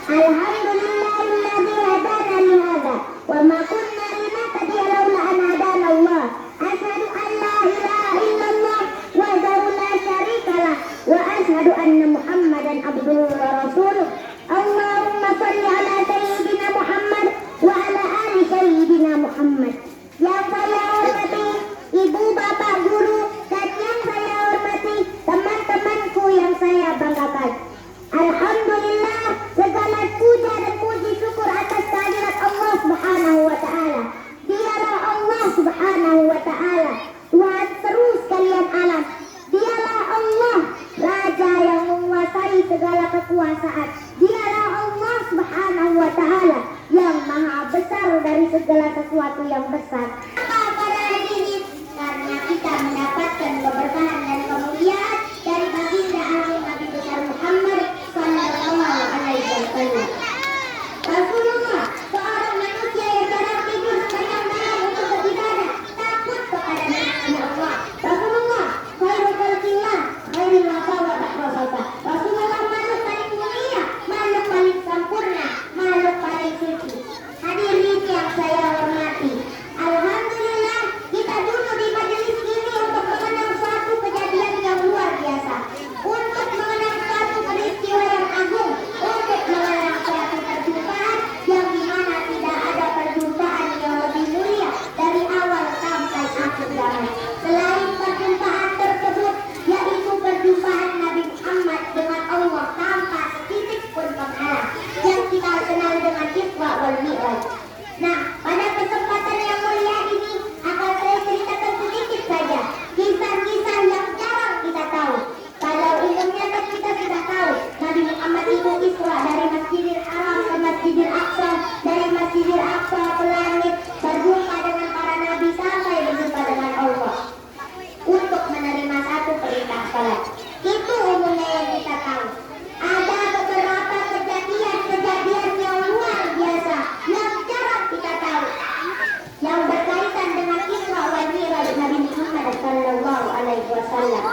Alhamdulillahilladzi hadana li hadza wa ma kunna linahtadiya laula an hadana Allah. Asyhadu an la ilaha illallah wahdahu la syarika lah wa asyhadu anna Muhammadan abduhu wa rasuluh. Allahumma shalli ala sayyidina Muhammad wa ala ali sayyidina Muhammad. Yang saya hormati ibu, bapak, guru, dan yang saya hormati teman-temanku yang saya banggakan. Alhamdulillah, segala puja dan puji syukur atas kehadirat Allah Subhanahu wa taala. Dialah Allah Subhanahu wa taala, Tuhan seluruh sekalian alam. Dialah Allah, Raja yang menguasai segala kekuasaan. Dialah Allah Subhanahu wa taala yang maha besar dari segala sesuatu yang besar. Pada hari ini karena kita mendapatkan keberkahan dan kemuliaan dari baginda agung Nabi besar Muhammad sallallahu alaihi wasallam. Rasulullah, seorang manusia yang jarang tidur sepanjang malam untuk beribadah, takut kepada nikmatnya Allah. Rasulullah, khairul khalqillah, khairul wasa wa taqwa. Rasulullah makhluk paling mulia, makhluk paling sempurna, makhluk paling suci. Hadirin yang saya hormati, alhamdulillah kita duduk di majelis ini untuk mengenang suatu kejadian yang luar biasa, untuk mengenang suatu peristiwa yang agung, untuk mengenang suatu perjumpaan yang dimana tidak ada perjumpaan yang lebih mulia dari awal sampai akhir zaman selain perjumpaan tersebut, yaitu perjumpaan Nabi Muhammad dengan Allah tanpa setitik pun penghalang yang kita kenal dengan Isra wal Mi'raj. Nah, pada kesempatan yang mulia ini akan saya ceritakan sedikit saja kisah-kisah yang jarang kita tahu. Kalau umumnya kan kita sudah tahu Nabi Muhammad itu Isra dari Masjidil Haram ke Masjidil Aqsa, dari Masjidil Aqsa ke langit, berjumpa dengan para nabi sampai berjumpa dengan Allah untuk menerima satu perintah salat. Itu umumnya yang kita tahu. Ada beberapa kejadian-kejadian yang luar biasa yang jarang kita tahu, yang berkaitan dengan Isra wal Mi'raj Nabi Muhammad sallallahu alaihi wasallam.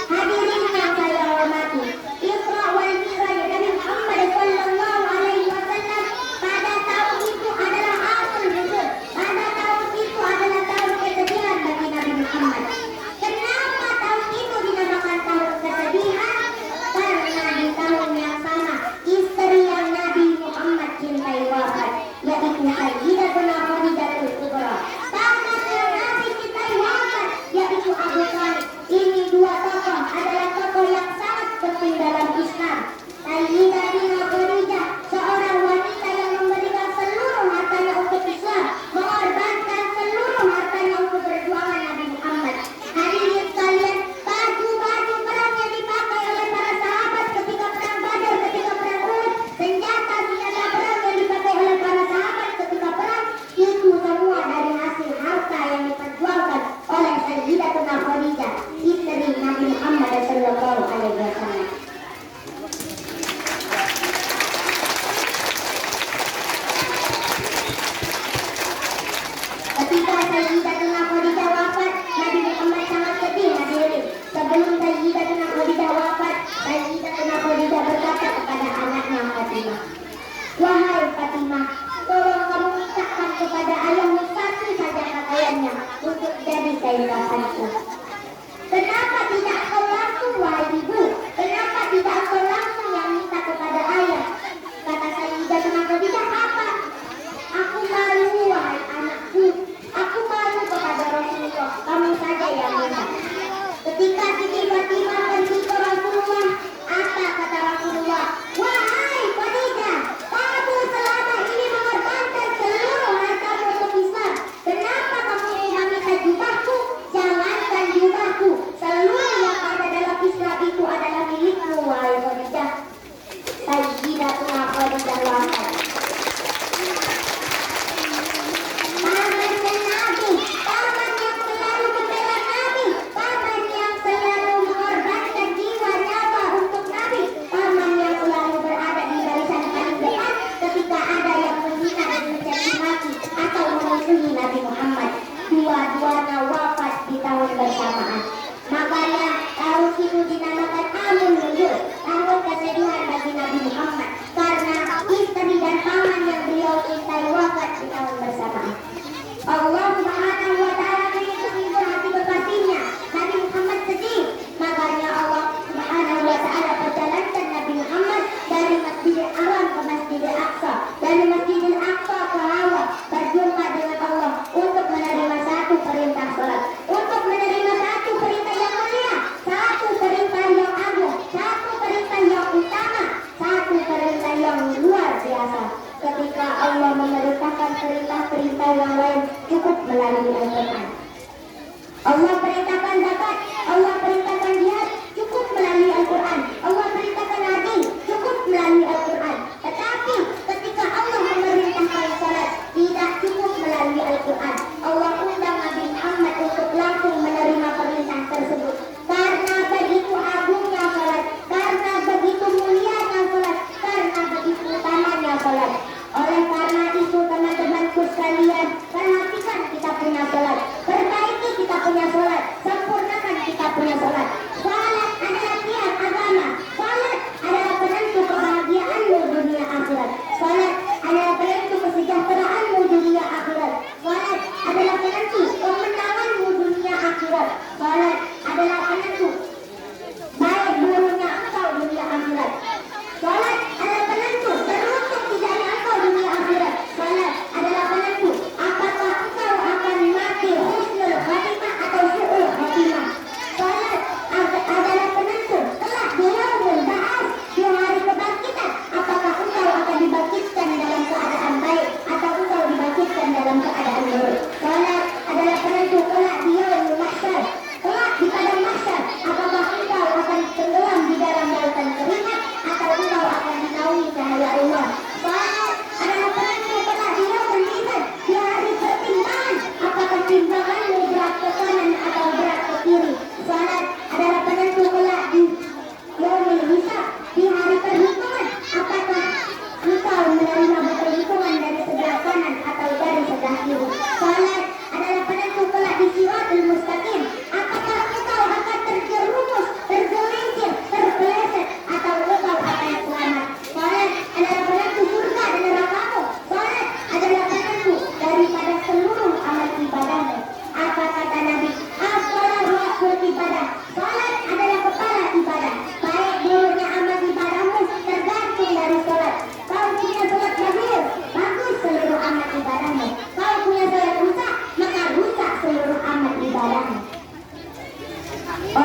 Hadirin yang saya hormati, Isra wal Mi'raj Nabi Muhammad sallallahu alaihi wasallam pada tahun itu adalah Amul Wujud. Pada tahun itu adalah tahun kesedihan bagi Nabi Muhammad. Kenapa tahun itu dinamakan tahun kesedihan? Karena di tahun yang sama istri yang Nabi Muhammad cintai wafat, yaitu Sayyidatuna Khadijatul Kubra. Tangan yang Nabi cintai wafat, yaitu Abu Thalib.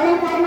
oleh karena